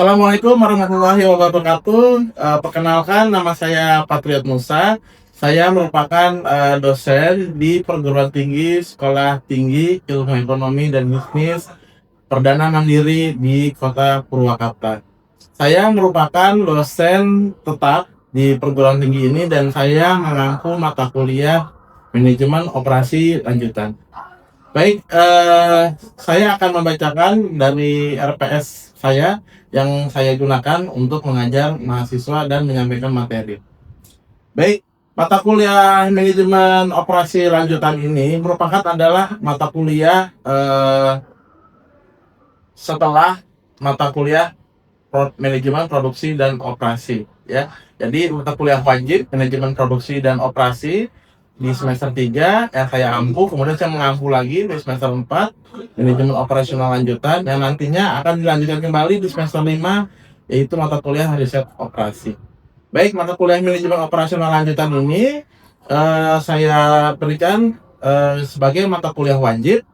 Assalamualaikum warahmatullahi wabarakatuh. Perkenalkan, nama saya Patriot Musa. Saya merupakan dosen di perguruan tinggi Sekolah Tinggi Ilmu Ekonomi dan Bisnis Perdana Mandiri di Kota Purwakarta. Saya merupakan dosen tetap di perguruan tinggi ini dan saya mengampu mata kuliah Manajemen Operasi Lanjutan. Baik, saya akan membacakan dari RPS saya yang saya gunakan untuk mengajar mahasiswa dan menyampaikan materi. Baik, mata kuliah Manajemen Operasi Lanjutan ini merupakan adalah mata kuliah setelah mata kuliah Manajemen Produksi dan Operasi, ya. Jadi mata kuliah wajib Manajemen Produksi dan Operasi di semester 3 yang saya ampu, kemudian saya mengampu lagi di semester 4 Manajemen Operasional Lanjutan yang nantinya akan dilanjutkan kembali di semester 5, yaitu mata kuliah Riset Operasi. Baik, mata kuliah Manajemen Operasional Lanjutan ini saya berikan sebagai mata kuliah wajib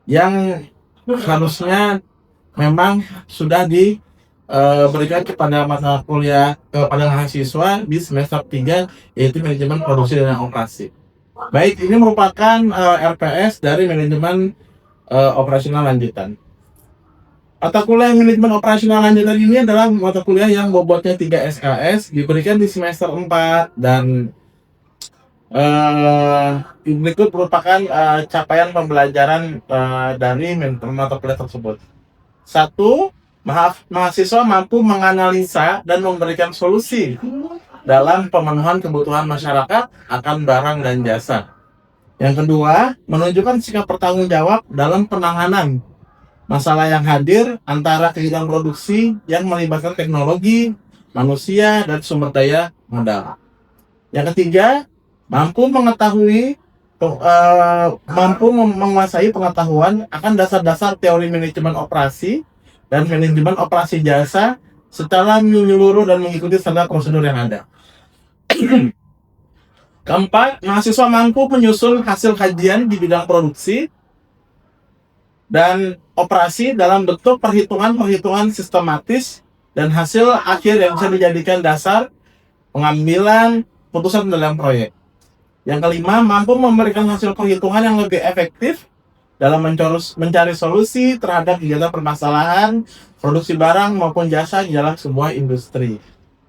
yang harusnya memang sudah diberikan kepada mata kuliah kepada mahasiswa di semester 3, yaitu Manajemen Produksi dan Operasi. Baik, ini merupakan RPS dari Manajemen Operasional Lanjutan. Mata kuliah Manajemen Operasional Lanjutan ini adalah mata kuliah yang bobotnya 3 SKS, diberikan di semester 4 dan berikut merupakan capaian pembelajaran dari mata kuliah tersebut. 1. Mahasiswa mampu menganalisa dan memberikan solusi dalam pemenuhan kebutuhan masyarakat akan barang dan jasa. Yang kedua, menunjukkan sikap bertanggung jawab dalam penanganan masalah yang hadir antara kegiatan produksi yang melibatkan teknologi, manusia, dan sumber daya modal. Yang ketiga, mampu menguasai pengetahuan akan dasar-dasar teori manajemen operasi dan manajemen operasi jasa secara menyeluruh dan mengikuti standar prosedur yang ada. Keempat, mahasiswa mampu menyusun hasil kajian di bidang produksi dan operasi dalam bentuk perhitungan-perhitungan sistematis dan hasil akhir yang bisa dijadikan dasar pengambilan putusan dalam proyek. Yang kelima, mampu memberikan hasil perhitungan yang lebih efektif dalam mencari solusi terhadap kegiatan permasalahan produksi barang maupun jasa di dalam sebuah industri,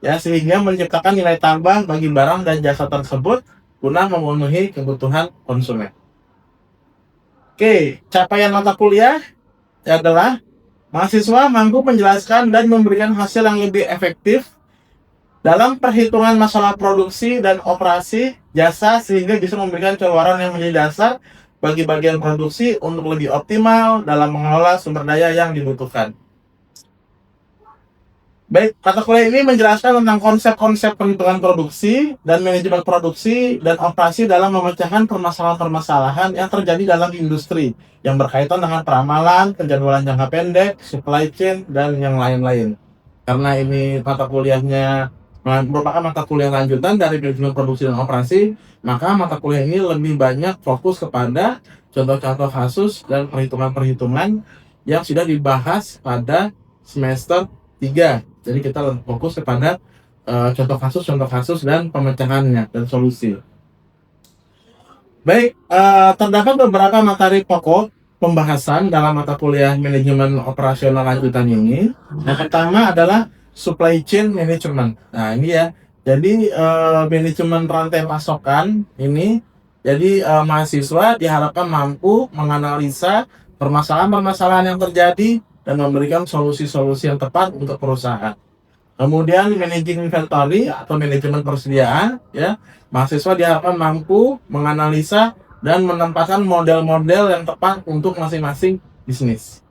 ya, sehingga menciptakan nilai tambah bagi barang dan jasa tersebut guna memenuhi kebutuhan konsumen. Oke, capaian mata kuliah adalah mahasiswa mampu menjelaskan dan memberikan hasil yang lebih efektif dalam perhitungan masalah produksi dan operasi jasa sehingga bisa memberikan keluaran yang menjadi dasar bagi bagian produksi untuk lebih optimal dalam mengelola sumber daya yang dibutuhkan. Baik, mata kuliah ini menjelaskan tentang konsep-konsep perhitungan produksi dan manajemen produksi dan operasi dalam memecahkan permasalahan-permasalahan yang terjadi dalam industri yang berkaitan dengan peramalan, penjadwalan jangka pendek, supply chain, dan yang lain-lain. Karena ini mata kuliahnya merupakan mata kuliah lanjutan dari manajemen produksi dan operasi, maka mata kuliah ini lebih banyak fokus kepada contoh-contoh kasus dan perhitungan-perhitungan yang sudah dibahas pada semester 3. Jadi kita fokus kepada contoh kasus dan pemecahannya dan solusi. Baik, terdapat beberapa materi pokok pembahasan dalam mata kuliah Manajemen Operasional Lanjutan ini. Yang pertama adalah Supply Chain Management. Nah, ini ya. Jadi manajemen rantai pasokan ini, jadi mahasiswa diharapkan mampu menganalisa permasalahan-permasalahan yang terjadi dan memberikan solusi-solusi yang tepat untuk perusahaan. Kemudian managing inventory atau manajemen persediaan, ya. Mahasiswa diharapkan mampu menganalisa dan menempatkan model-model yang tepat untuk masing-masing bisnis.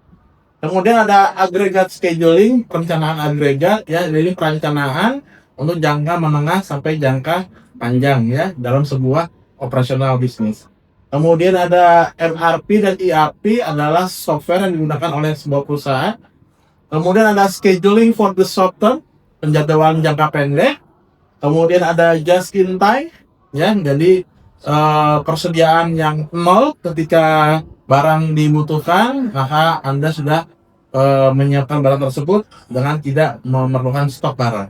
Kemudian ada agregat scheduling, perencanaan agregat, ya. Jadi perencanaan untuk jangka menengah sampai jangka panjang, ya, dalam sebuah operasional bisnis. Kemudian ada MRP dan ERP adalah software yang digunakan oleh sebuah perusahaan. Kemudian ada scheduling for the short term, penjadwalan jangka pendek. Kemudian ada just in time, ya, jadi persediaan yang nol ketika barang dibutuhkan, maka Anda sudah menyiapkan barang tersebut dengan tidak memerlukan stok barang.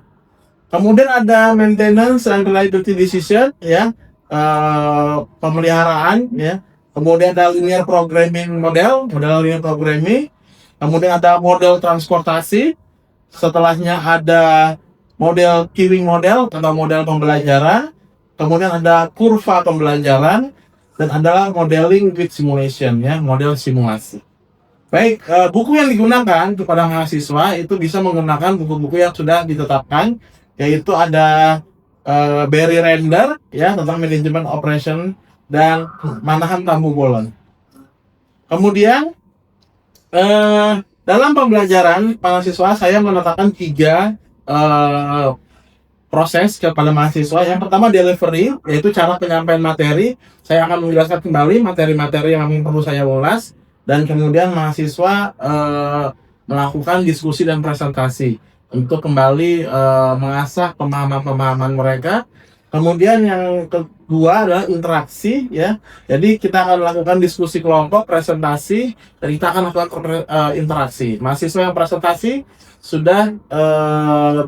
Kemudian ada maintenance and reliability decision, ya, pemeliharaan, ya. Kemudian ada linear programming model linear programming. Kemudian ada model transportasi. Setelahnya ada model queuing model atau model pembelajaran. Kemudian ada kurva pembelajaran dan adalah modeling with simulation, ya, model simulasi. Baik, buku yang digunakan kepada mahasiswa itu bisa menggunakan buku-buku yang sudah ditetapkan, yaitu ada Barry Render, ya, tentang manajemen operation, dan Manahan Tambubolon. Kemudian dalam pembelajaran mahasiswa saya menetapkan 3 proses kepada mahasiswa. Yang pertama delivery, yaitu cara penyampaian materi. Saya akan menjelaskan kembali materi-materi yang perlu saya ulas, dan kemudian mahasiswa melakukan diskusi dan presentasi untuk kembali mengasah pemahaman-pemahaman mereka. Kemudian yang kedua adalah interaksi, ya. Jadi kita akan melakukan diskusi kelompok, presentasi, dan kita akan melakukan interaksi. Mahasiswa yang presentasi sudah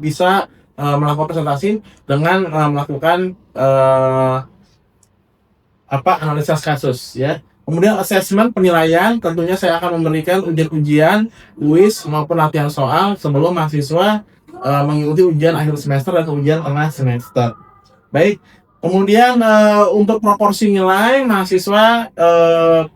bisa melakukan presentasi dengan melakukan analisis kasus, ya. Kemudian assessment, penilaian, tentunya saya akan memberikan ujian-ujian, kuis maupun latihan soal sebelum mahasiswa mengikuti ujian akhir semester dan ujian tengah semester. Baik, kemudian untuk proporsi nilai mahasiswa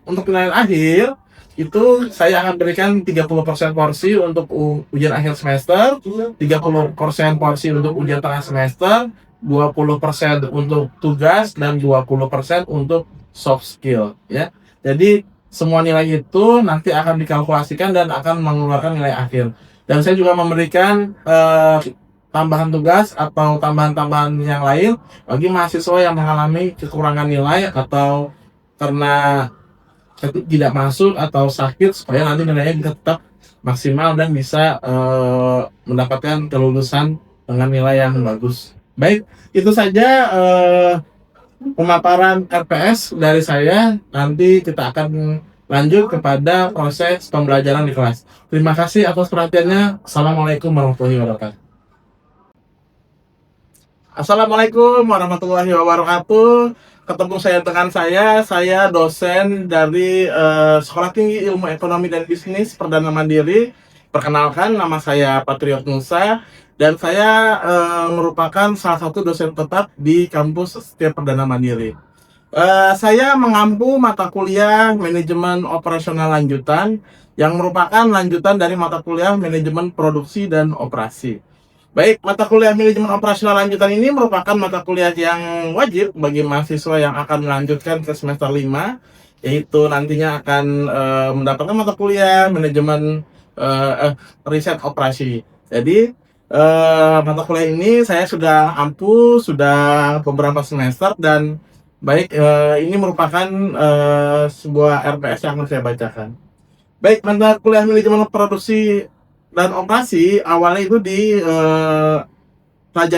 untuk penilaian akhir itu saya akan berikan 30% porsi untuk ujian akhir semester, 30% porsi untuk ujian tengah semester, 20% untuk tugas, dan 20% untuk soft skill, ya. Jadi semua nilai itu nanti akan dikalkulasikan dan akan mengeluarkan nilai akhir. Dan saya juga memberikan tambahan tugas atau tambahan-tambahan yang lain bagi mahasiswa yang mengalami kekurangan nilai atau karena tidak masuk atau sakit, supaya nanti nilainya tetap maksimal dan bisa mendapatkan kelulusan dengan nilai yang bagus. Baik, itu saja pemaparan RPS dari saya. Nanti kita akan lanjut kepada proses pembelajaran di kelas. Terima kasih atas perhatiannya. Assalamualaikum warahmatullahi wabarakatuh. Assalamualaikum warahmatullahi wabarakatuh. Ketemu dengan saya dosen dari Sekolah Tinggi Ilmu Ekonomi dan Bisnis Perdana Mandiri. Perkenalkan, nama saya Patriot Nusa, dan saya merupakan salah satu dosen tetap di kampus Setia Perdana Mandiri. Saya mengampu mata kuliah manajemen operasional lanjutan yang merupakan lanjutan dari mata kuliah manajemen produksi dan operasi. Baik, mata kuliah manajemen operasional lanjutan ini merupakan mata kuliah yang wajib bagi mahasiswa yang akan melanjutkan ke semester 5, yaitu nantinya akan mendapatkan mata kuliah manajemen riset operasi. Jadi mata kuliah ini saya sudah ampu sudah beberapa semester, dan baik, ini merupakan sebuah RPS yang akan saya bacakan. Baik, mata kuliah manajemen produksi dan operasi awalnya itu dipelajari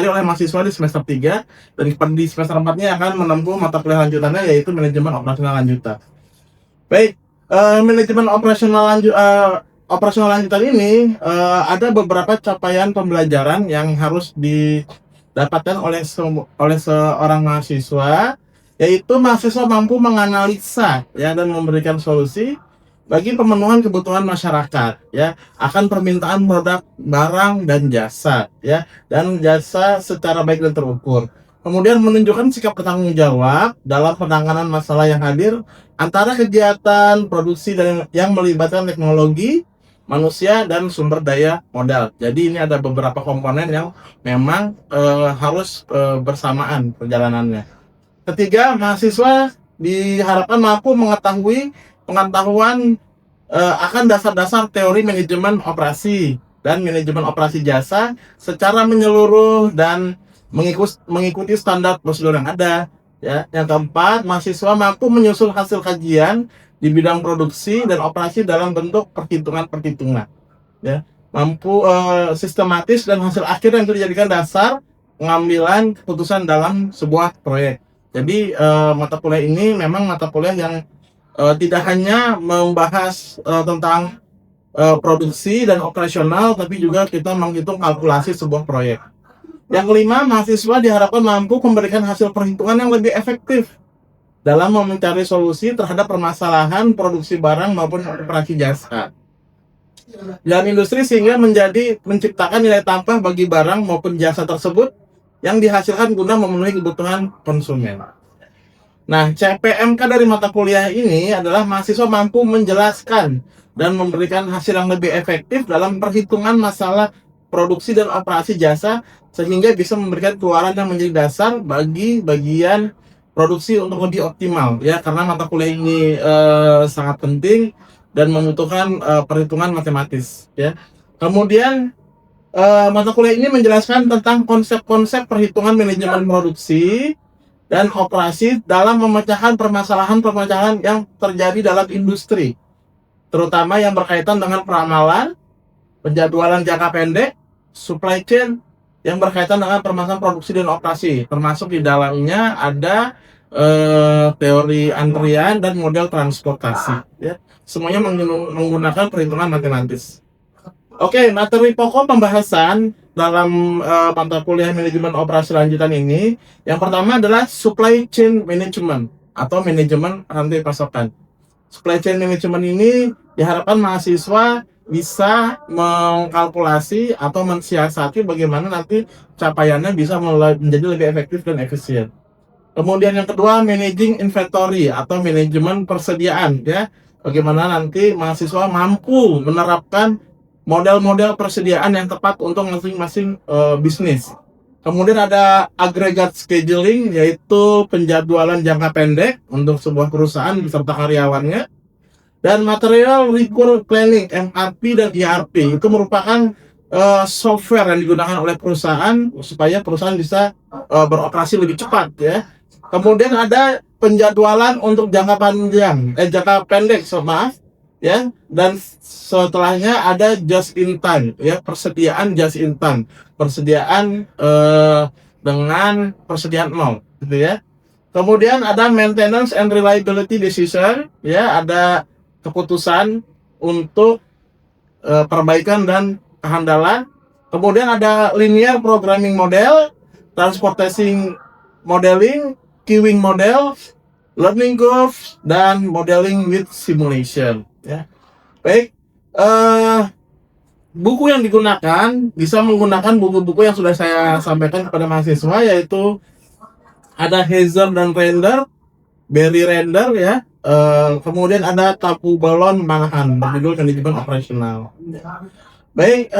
oleh mahasiswa di semester 3, dan di semester 4-nya akan menempuh mata kuliah lanjutannya, yaitu manajemen operasional lanjutan. Baik, manajemen operasional lanjutan ini ada beberapa capaian pembelajaran yang harus didapatkan oleh seorang mahasiswa, yaitu mahasiswa mampu menganalisa, ya, dan memberikan solusi bagi pemenuhan kebutuhan masyarakat, ya, akan permintaan produk, barang, dan jasa, ya, dan jasa secara baik dan terukur. Kemudian menunjukkan sikap bertanggung jawab dalam penanganan masalah yang hadir antara kegiatan produksi dan yang melibatkan teknologi, manusia, dan sumber daya modal. Jadi ini ada beberapa komponen yang memang harus bersamaan perjalanannya. Ketiga, mahasiswa diharapkan mampu mengetahui pengetahuan akan dasar-dasar teori manajemen operasi dan manajemen operasi jasa secara menyeluruh dan mengikuti standar prosedur yang ada, ya. Yang keempat, mahasiswa mampu menyusun hasil kajian di bidang produksi dan operasi dalam bentuk perhitungan-perhitungan, ya. Mampu sistematis dan hasil akhir yang dijadikan dasar pengambilan keputusan dalam sebuah proyek. Jadi mata kuliah ini memang mata kuliah yang tidak hanya membahas tentang produksi dan operasional, tapi juga kita menghitung kalkulasi sebuah proyek. Yang kelima, mahasiswa diharapkan mampu memberikan hasil perhitungan yang lebih efektif dalam mencari solusi terhadap permasalahan produksi barang maupun operasi jasa dalam industri, sehingga menciptakan nilai tambah bagi barang maupun jasa tersebut yang dihasilkan guna memenuhi kebutuhan konsumen. Nah, CPMK dari mata kuliah ini adalah mahasiswa mampu menjelaskan dan memberikan hasil yang lebih efektif dalam perhitungan masalah produksi dan operasi jasa, sehingga bisa memberikan keluaran yang menjadi dasar bagi bagian produksi untuk lebih optimal, ya, karena mata kuliah ini sangat penting dan membutuhkan perhitungan matematis, ya. Kemudian mata kuliah ini menjelaskan tentang konsep-konsep perhitungan manajemen produksi dan operasi dalam memecahkan permasalahan-permasalahan yang terjadi dalam industri, terutama yang berkaitan dengan peramalan, penjadwalan jangka pendek, supply chain, yang berkaitan dengan permasalahan produksi dan operasi, termasuk di dalamnya ada teori antrian dan model transportasi, ya. Semuanya menggunakan perhitungan matematis. Oke, materi pokok pembahasan dalam mata kuliah manajemen operasi lanjutan ini, yang pertama adalah supply chain management atau manajemen rantai pasokan. Supply chain management ini diharapkan mahasiswa bisa mengkalkulasi atau mensiasati bagaimana nanti capaiannya bisa menjadi lebih efektif dan efisien. Kemudian yang kedua, managing inventory atau manajemen persediaan, ya. Bagaimana nanti mahasiswa mampu menerapkan model-model persediaan yang tepat untuk masing-masing bisnis. Kemudian ada aggregate scheduling, yaitu penjadwalan jangka pendek untuk sebuah perusahaan beserta karyawannya. Dan material requirement planning, MRP dan ERP, itu merupakan software yang digunakan oleh perusahaan supaya perusahaan bisa beroperasi lebih cepat, ya. Kemudian ada penjadwalan untuk jangka pendek, maaf, ya. Dan setelahnya ada just in time, ya, persediaan just in time, persediaan dengan persediaan nol, gitu ya. Kemudian ada maintenance and reliability decision, ya, ada keputusan untuk perbaikan dan kehandalan. Kemudian ada linear programming model, transportation modeling, queuing model, learning curve, dan modeling with simulation, ya. Baik, buku yang digunakan bisa menggunakan buku-buku yang sudah saya sampaikan kepada mahasiswa, yaitu ada Hazer dan Render, Berry Render, ya. Kemudian ada Tapu Balon Manahan berjudul manajemen operasional. Baik,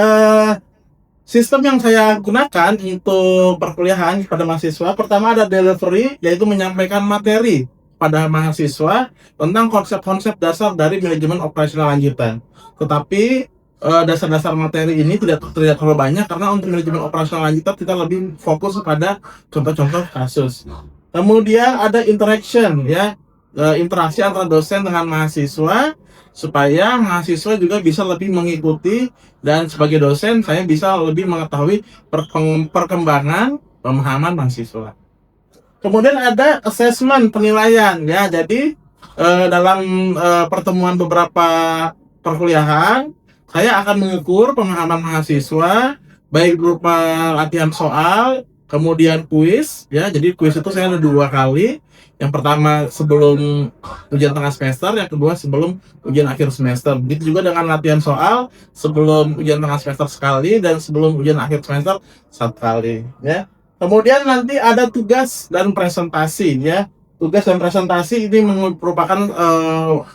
sistem yang saya gunakan untuk perkuliahan pada mahasiswa, pertama ada delivery, yaitu menyampaikan materi pada mahasiswa tentang konsep-konsep dasar dari manajemen operasional lanjutan. Tetapi dasar-dasar materi ini tidak terlalu banyak, karena untuk manajemen operasional lanjutan kita lebih fokus pada contoh-contoh kasus. Kemudian ada interaction, ya, interaksi antara dosen dengan mahasiswa, supaya mahasiswa juga bisa lebih mengikuti, dan sebagai dosen saya bisa lebih mengetahui perkembangan pemahaman mahasiswa. Kemudian ada assessment, penilaian, ya. Jadi dalam pertemuan beberapa perkuliahan, saya akan mengukur pemahaman mahasiswa baik berupa latihan soal, kemudian kuis, ya. Jadi kuis itu saya ada 2 kali. Yang pertama sebelum ujian tengah semester, yang kedua sebelum ujian akhir semester. Begitu juga dengan latihan soal, sebelum ujian tengah semester sekali dan sebelum ujian akhir semester 1 kali, ya. Kemudian nanti ada tugas dan presentasi, ya. Tugas dan presentasi ini merupakan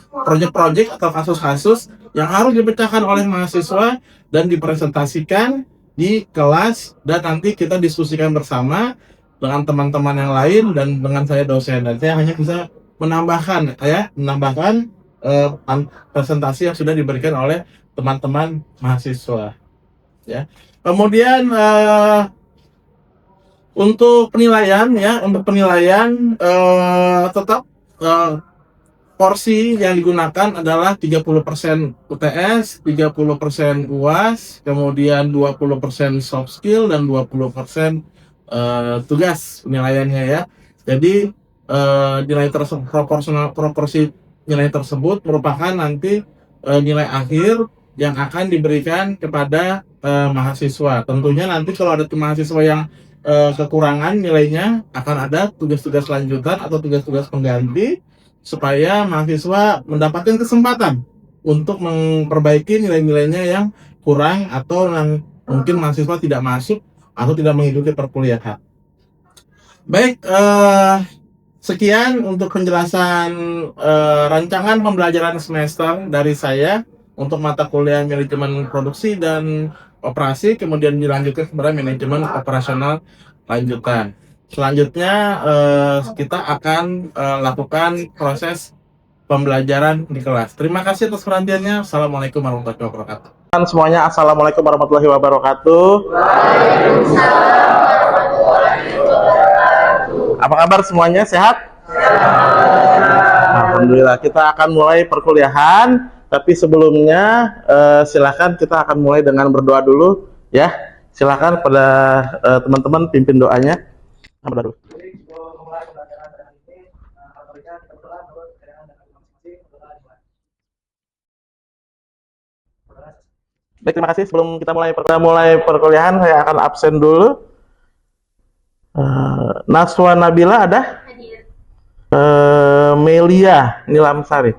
proyek-proyek atau kasus-kasus yang harus dipecahkan oleh mahasiswa dan dipresentasikan di kelas, dan nanti kita diskusikan bersama dengan teman-teman yang lain dan dengan saya dosen, dan saya hanya bisa menambahkan presentasi yang sudah diberikan oleh teman-teman mahasiswa, ya. Kemudian untuk penilaian, ya, tetap porsi yang digunakan adalah 30% UTS, 30% UAS, kemudian 20% soft skill, dan 20% tugas penilaiannya, ya. Jadi nilai proporsi nilai tersebut merupakan nanti nilai akhir yang akan diberikan kepada mahasiswa. Tentunya nanti kalau ada mahasiswa yang kekurangan nilainya, akan ada tugas-tugas lanjutan atau tugas-tugas pengganti supaya mahasiswa mendapatkan kesempatan untuk memperbaiki nilai-nilainya yang kurang atau yang mungkin mahasiswa tidak masuk atau tidak mengikuti perkuliahan. Baik, sekian untuk penjelasan rancangan pembelajaran semester dari saya untuk mata kuliah manajemen produksi dan operasi, kemudian dilanjutkan kepada manajemen operasional lanjutan. Selanjutnya kita akan lakukan proses pembelajaran di kelas. Terima kasih atas perhatiannya. Assalamualaikum warahmatullahi wabarakatuh. Semuanya, assalamualaikum warahmatullahi wabarakatuh. Apa kabar semuanya? Sehat? Alhamdulillah. Kita akan mulai perkuliahan, tapi sebelumnya silakan kita akan mulai dengan berdoa dulu ya. Silakan pada teman-teman pimpin doanya. Berdoa dulu. Baik, terima kasih. Sebelum kita mulai perkuliahan, saya akan absen dulu. Naswa Nabila ada? Melia Nilamsari.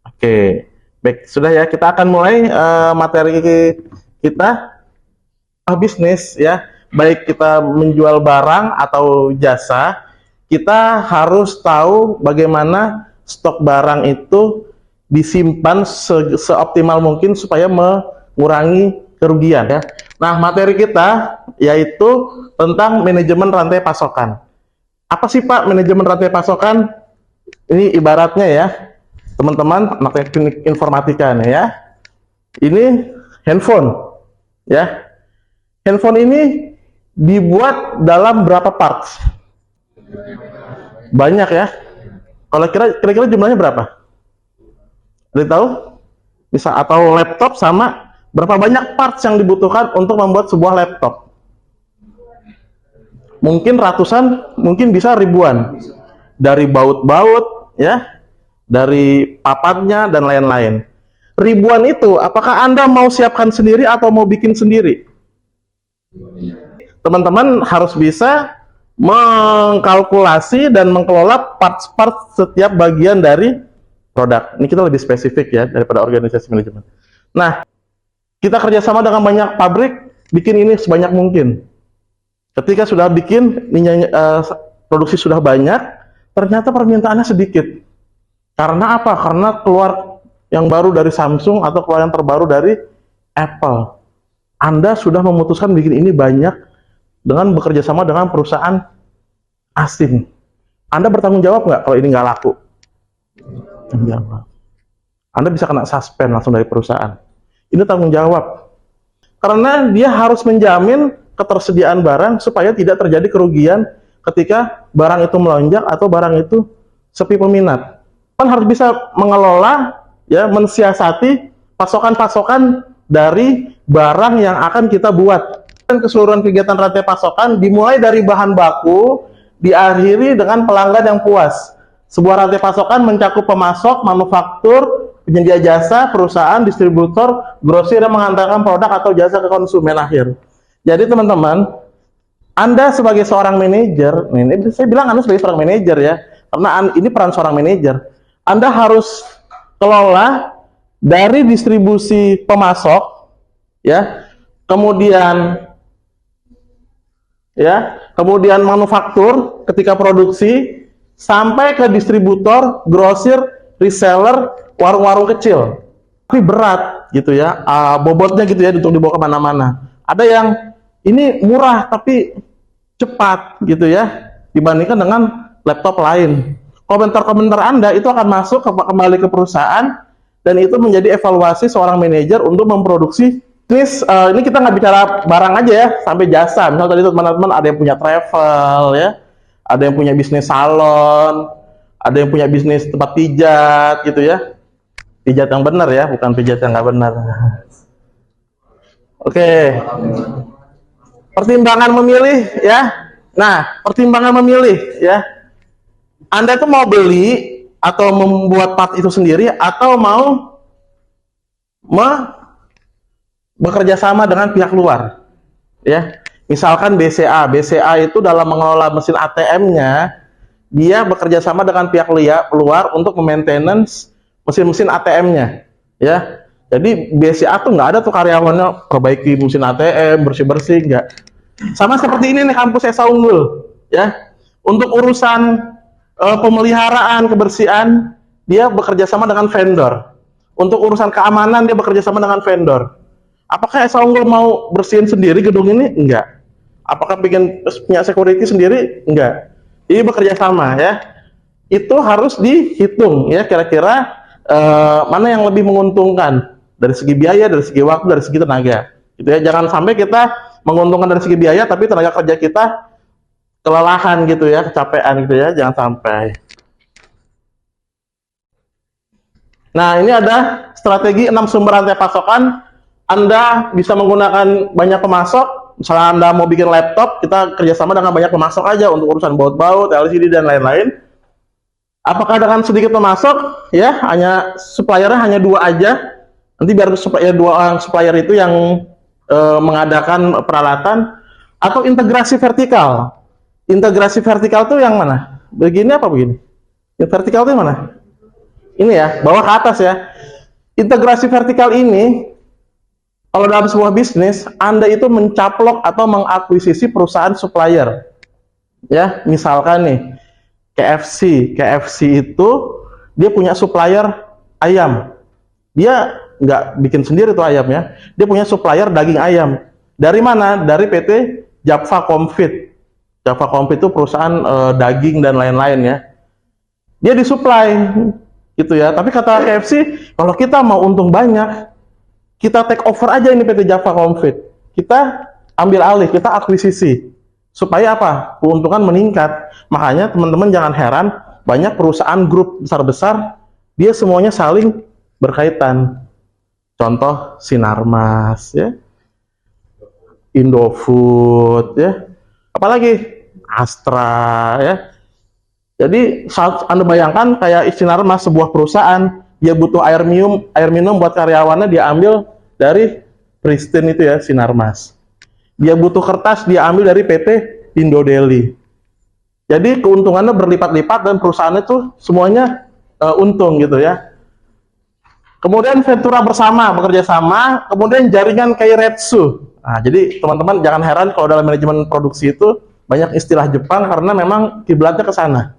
Oke, baik, sudah ya. Kita akan mulai materi kita bisnis ya. Baik kita menjual barang atau jasa, kita harus tahu bagaimana stok barang itu disimpan seoptimal mungkin supaya mengurangi kerugian ya. Nah, materi kita yaitu tentang manajemen rantai pasokan. Apa sih Pak manajemen rantai pasokan? Ini ibaratnya ya, teman-teman anak teknik informatika nih ya. Ini handphone ya. Handphone ini dibuat dalam berapa parts? Banyak ya. Kalau kira-kira jumlahnya berapa? Ada tahu? Bisa atau laptop sama berapa banyak parts yang dibutuhkan untuk membuat sebuah laptop? Mungkin ratusan, mungkin bisa ribuan. Dari baut-baut ya, dari papannya dan lain-lain. Ribuan itu, apakah Anda mau siapkan sendiri atau mau bikin sendiri? Teman-teman harus bisa mengkalkulasi dan mengelola parts-parts setiap bagian dari produk. Ini kita lebih spesifik ya daripada organisasi manajemen. Nah, kita kerjasama dengan banyak pabrik, bikin ini sebanyak mungkin. Ketika sudah bikin, produksi sudah banyak, ternyata permintaannya sedikit. Karena apa? Karena keluar yang baru dari Samsung atau keluar yang terbaru dari Apple. Anda sudah memutuskan bikin ini banyak dengan bekerja sama dengan perusahaan asing. Anda bertanggung jawab nggak kalau ini nggak laku? Enggak. Anda bisa kena suspend langsung dari perusahaan. Ini tanggung jawab. Karena dia harus menjamin ketersediaan barang supaya tidak terjadi kerugian ketika barang itu melonjak atau barang itu sepi peminat. Kan harus bisa mengelola ya, mensiasati pasokan-pasokan dari barang yang akan kita buat. Dan keseluruhan kegiatan rantai pasokan dimulai dari bahan baku, diakhiri dengan pelanggan yang puas. Sebuah rantai pasokan mencakup pemasok, manufaktur, penyedia jasa, perusahaan, distributor, grosir yang mengantarkan produk atau jasa ke konsumen akhir. Jadi teman-teman, Anda sebagai seorang manajer, ini saya bilang Anda sebagai seorang manajer ya, karena ini peran seorang manajer. Anda harus kelola dari distribusi pemasok, ya, kemudian manufaktur ketika produksi, sampai ke distributor, grosir, reseller, warung-warung kecil. Tapi berat gitu ya, bobotnya gitu ya untuk dibawa kemana-mana. Ada yang ini murah tapi cepat gitu ya, dibandingkan dengan laptop lain. Komentar-komentar Anda itu akan masuk kembali ke perusahaan, dan itu menjadi evaluasi seorang manajer untuk memproduksi bisnis. Ini kita nggak bicara barang aja ya, sampai jasa. Misal tadi teman-teman ada yang punya travel ya, ada yang punya bisnis salon, ada yang punya bisnis tempat pijat gitu ya. Pijat yang benar ya, bukan pijat yang nggak benar. Oke. Pertimbangan memilih ya. Nah, pertimbangan memilih ya. Anda itu mau beli atau membuat part itu sendiri, atau mau bekerja sama dengan pihak luar, ya. Misalkan BCA, BCA itu dalam mengelola mesin ATM-nya, dia bekerja sama dengan pihak luar untuk maintenance mesin-mesin ATM-nya, ya. Jadi BCA tuh nggak ada tuh karyawannya perbaiki mesin ATM, bersih-bersih, nggak. Sama seperti ini nih kampus Esa Unggul, ya. Untuk urusan pemeliharaan kebersihan, dia bekerja sama dengan vendor. Untuk urusan keamanan, dia bekerja sama dengan vendor. Apakah Esa Unggul mau bersihin sendiri gedung ini? Enggak. Apakah bikin punya security sendiri? Enggak. Jadi bekerja sama, ya. Itu harus dihitung, ya, kira-kira mana yang lebih menguntungkan dari segi biaya, dari segi waktu, dari segi tenaga. Gitu ya. Jangan sampai kita menguntungkan dari segi biaya tapi tenaga kerja kita kelelahan gitu ya, kecapean gitu ya, jangan sampai. Nah, ini ada strategi 6 sumber rantai pasokan. Anda bisa menggunakan banyak pemasok. Misalnya Anda mau bikin laptop, kita kerjasama dengan banyak pemasok aja untuk urusan baut-baut, LCD dan lain-lain. Apakah dengan sedikit pemasok, ya, hanya suppliernya hanya 2 aja, nanti biar dua orang supplier itu yang mengadakan peralatan, atau integrasi vertikal. Integrasi vertikal tuh yang mana? Begini apa begini? Yang vertikal tuh yang mana? Ini ya, bawah ke atas ya. Integrasi vertikal ini, kalau dalam sebuah bisnis, Anda itu mencaplok atau mengakuisisi perusahaan supplier. Ya, misalkan nih, KFC itu dia punya supplier ayam. Dia nggak bikin sendiri tuh ayamnya. Dia punya supplier daging ayam. Dari mana? Dari PT Java Comfit. Java Comfit itu perusahaan daging dan lain-lain ya. Dia disuplai gitu ya. Tapi kata KFC, kalau kita mau untung banyak, kita take over aja ini PT Java Comfit. Kita ambil alih, kita akuisisi. Supaya apa? Keuntungan meningkat. Makanya teman-teman jangan heran, banyak perusahaan grup besar-besar, dia semuanya saling berkaitan. Contoh Sinarmas, ya, Indofood, ya, apalagi Astra, ya. Jadi saat Anda bayangkan kayak Sinarmas, sebuah perusahaan, dia butuh air minum buat karyawannya, dia ambil dari Pristine itu ya, Sinarmas. Dia butuh kertas, dia ambil dari PT Indo Daily. Jadi keuntungannya berlipat-lipat dan perusahaannya tuh semuanya untung gitu ya. Kemudian Ventura bersama, bekerja sama, kemudian jaringan Keiretsu. Nah, jadi teman-teman jangan heran kalau dalam manajemen produksi itu banyak istilah Jepang karena memang kiblatnya ke sana.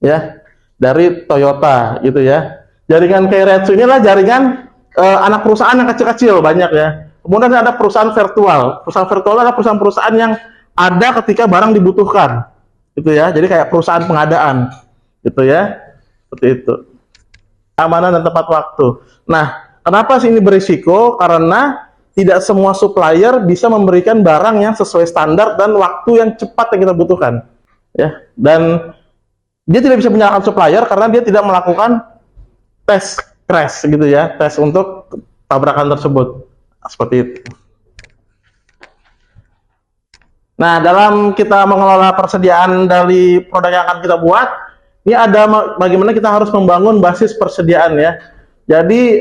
Ya, dari Toyota gitu ya. Jaringan Keiretsu inilah jaringan anak perusahaan yang kecil-kecil banyak ya. Kemudian ada perusahaan virtual. Perusahaan virtual adalah perusahaan-perusahaan yang ada ketika barang dibutuhkan. Gitu ya. Jadi kayak perusahaan pengadaan. Gitu ya. Seperti itu. Keamanan dan tepat waktu. Nah, kenapa sih ini berisiko? Karena tidak semua supplier bisa memberikan barang yang sesuai standar dan waktu yang cepat yang kita butuhkan. Ya. Dan dia tidak bisa menyalahkan supplier karena dia tidak melakukan tes crash gitu ya. Tes untuk tabrakan tersebut. Seperti itu. Nah, dalam kita mengelola persediaan dari produk yang akan kita buat, ini ada bagaimana kita harus membangun basis persediaan ya. Jadi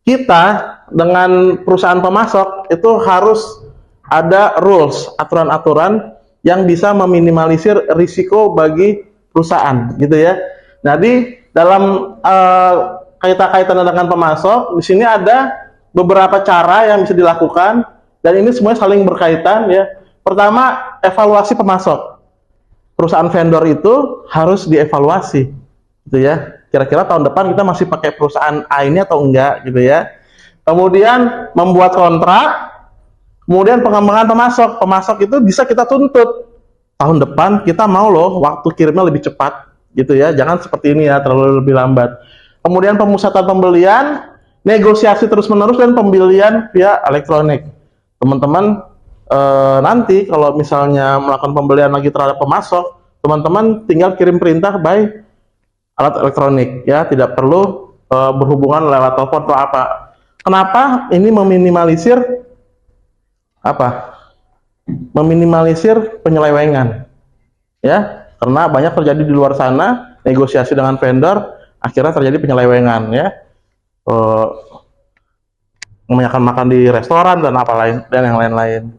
kita dengan perusahaan pemasok itu harus ada rules, aturan-aturan yang bisa meminimalisir risiko bagi perusahaan gitu ya. Jadi dalam kaitan dengan pemasok, di sini ada beberapa cara yang bisa dilakukan dan ini semuanya saling berkaitan ya. Pertama, evaluasi pemasok. Perusahaan vendor itu harus dievaluasi gitu ya. Kira-kira tahun depan kita masih pakai perusahaan A ini atau enggak gitu ya. Kemudian membuat kontrak, kemudian pengembangan pemasok. Pemasok itu bisa kita tuntut. Tahun depan kita mau loh waktu kirimnya lebih cepat gitu ya. Jangan seperti ini ya, terlalu lebih lambat. Kemudian pemusatan pembelian, negosiasi terus-menerus dan pembelian via elektronik. Teman-teman nanti kalau misalnya melakukan pembelian lagi terhadap pemasok, teman-teman tinggal kirim perintah by alat elektronik ya, tidak perlu berhubungan lewat telepon atau apa. Kenapa? Ini meminimalisir apa? Meminimalisir penyelewengan ya, karena banyak terjadi di luar sana negosiasi dengan vendor, akhirnya terjadi penyelewengan ya. kebanyakan makan di restoran dan apa lain dan yang lain-lain.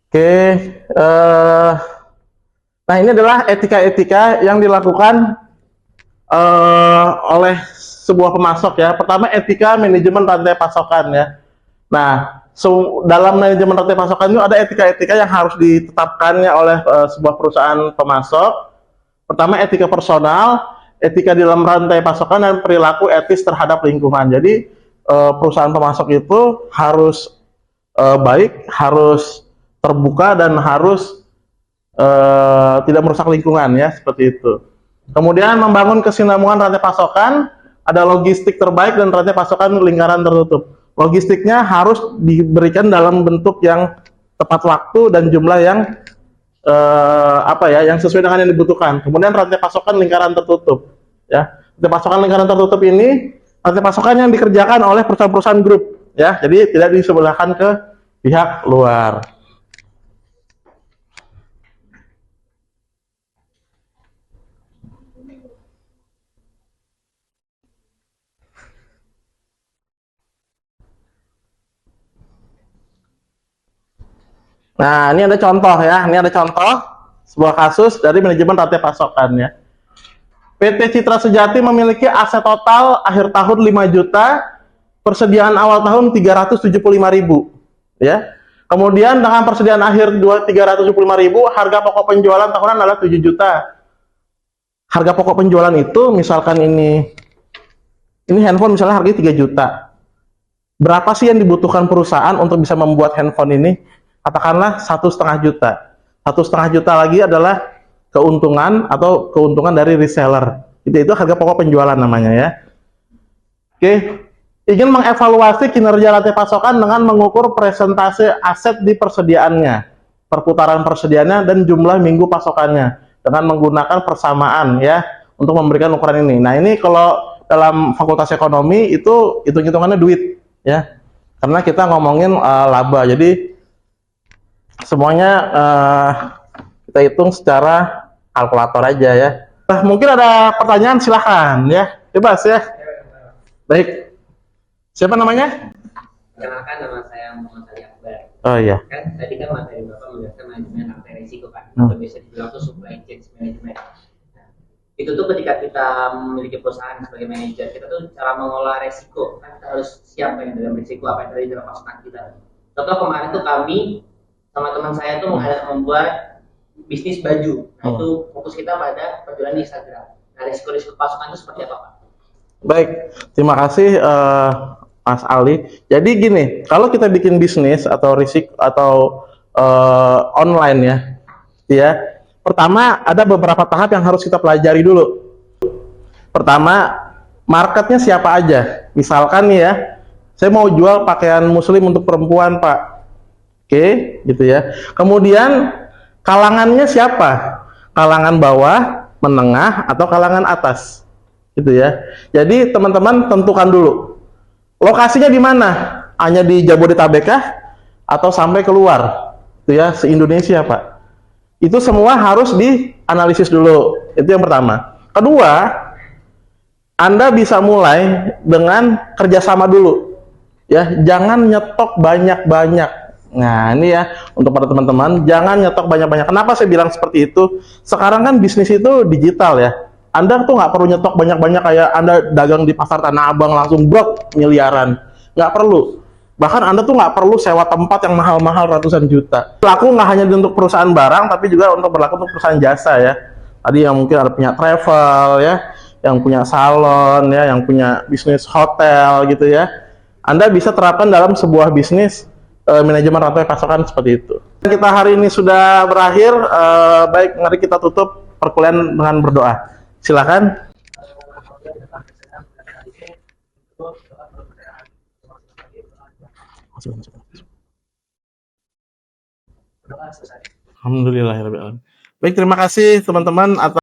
Oke, nah ini adalah etika-etika yang dilakukan oleh sebuah pemasok ya. Pertama, etika manajemen rantai pasokan ya. Nah, dalam manajemen rantai pasokan itu ada etika-etika yang harus ditetapkannya oleh sebuah perusahaan pemasok. Pertama, etika personal, etika di dalam rantai pasokan, dan perilaku etis terhadap lingkungan. Jadi perusahaan pemasok itu harus baik, harus terbuka, dan harus tidak merusak lingkungan ya, seperti itu. Kemudian membangun kesinambungan rantai pasokan, ada logistik terbaik dan rantai pasokan lingkaran tertutup. Logistiknya harus diberikan dalam bentuk yang tepat waktu dan jumlah yang yang sesuai dengan yang dibutuhkan. Kemudian rantai pasokan lingkaran tertutup ya. Rantai pasokan lingkaran tertutup ini rantai pasokan yang dikerjakan oleh perusahaan-perusahaan grup ya. Jadi tidak disebelahkan ke pihak luar. Nah, ini ada contoh ya. Ini ada contoh sebuah kasus dari manajemen rantai pasokan ya. PT Citra Sejati memiliki aset total akhir tahun 5 juta, persediaan awal tahun 375.000 ya. Kemudian dengan persediaan akhir 375.000, harga pokok penjualan tahunan adalah 7 juta. Harga pokok penjualan itu misalkan ini handphone misalnya harganya 3 juta. Berapa sih yang dibutuhkan perusahaan untuk bisa membuat handphone ini? Katakanlah 1,5 juta. 1,5 juta lagi adalah keuntungan atau keuntungan dari reseller. Itu harga pokok penjualan namanya ya. Oke, ingin mengevaluasi kinerja rantai pasokan dengan mengukur presentase aset di persediaannya, perputaran persediaannya, dan jumlah minggu pasokannya dengan menggunakan persamaan ya untuk memberikan ukuran ini. Nah, ini kalau dalam fakultas ekonomi itu hitung-hitungannya duit ya. Karena kita ngomongin laba. Jadi semuanya kita hitung secara kalkulator aja ya. Nah, mungkin ada pertanyaan, silahkan ya, bebas ya. Baik, siapa namanya? Kenalkan, nama saya Muhammad Ali Akbar. Oh iya. Kan tadi kan materi Bapak menjelaskan manajemen rantai risiko kan, atau biasa dibilang tuh supply chain management. Nah, itu tuh ketika kita memiliki perusahaan sebagai manajer, kita tuh cara mengolah resiko kan, kita harus siap kan dalam risiko apa yang terjadi dalam pasukan kita. Contoh kemarin tuh kami sama teman saya tuh membuat bisnis baju. Nah, itu fokus kita pada penjualan di Instagram. Nah, risiko-risiko pasukan itu seperti apa, Pak? Baik, terima kasih Mas Ali. Jadi gini, kalau kita bikin bisnis atau risiko atau online ya, pertama ada beberapa tahap yang harus kita pelajari dulu. Pertama, marketnya siapa aja. Misalkan nih ya, saya mau jual pakaian muslim untuk perempuan, Pak. Oke, gitu ya. Kemudian kalangannya siapa? Kalangan bawah, menengah, atau kalangan atas, gitu ya. Jadi teman-teman tentukan dulu. Lokasinya di mana? Hanya di Jabodetabek atau sampai keluar? Itu ya, se-Indonesia, Pak. Itu semua harus dianalisis dulu. Itu yang pertama. Kedua, Anda bisa mulai dengan kerjasama dulu. Ya, jangan nyetok banyak-banyak. Nah, ini ya, untuk para teman-teman, jangan nyetok banyak-banyak. Kenapa saya bilang seperti itu? Sekarang kan bisnis itu digital ya. Anda tuh nggak perlu nyetok banyak-banyak kayak Anda dagang di pasar Tanah Abang langsung brok miliaran. Nggak perlu. Bahkan Anda tuh nggak perlu sewa tempat yang mahal-mahal ratusan juta. Berlaku nggak hanya untuk perusahaan barang, tapi juga untuk berlaku untuk perusahaan jasa ya. Tadi yang mungkin ada punya travel ya, yang punya salon ya, yang punya bisnis hotel gitu ya. Anda bisa terapkan dalam sebuah bisnis manajemen rantai pasokan seperti itu. Kita hari ini sudah berakhir. Baik, mari kita tutup perkuliahan dengan berdoa. Silakan. Alhamdulillahirobbilalamin. Baik, terima kasih teman-teman atas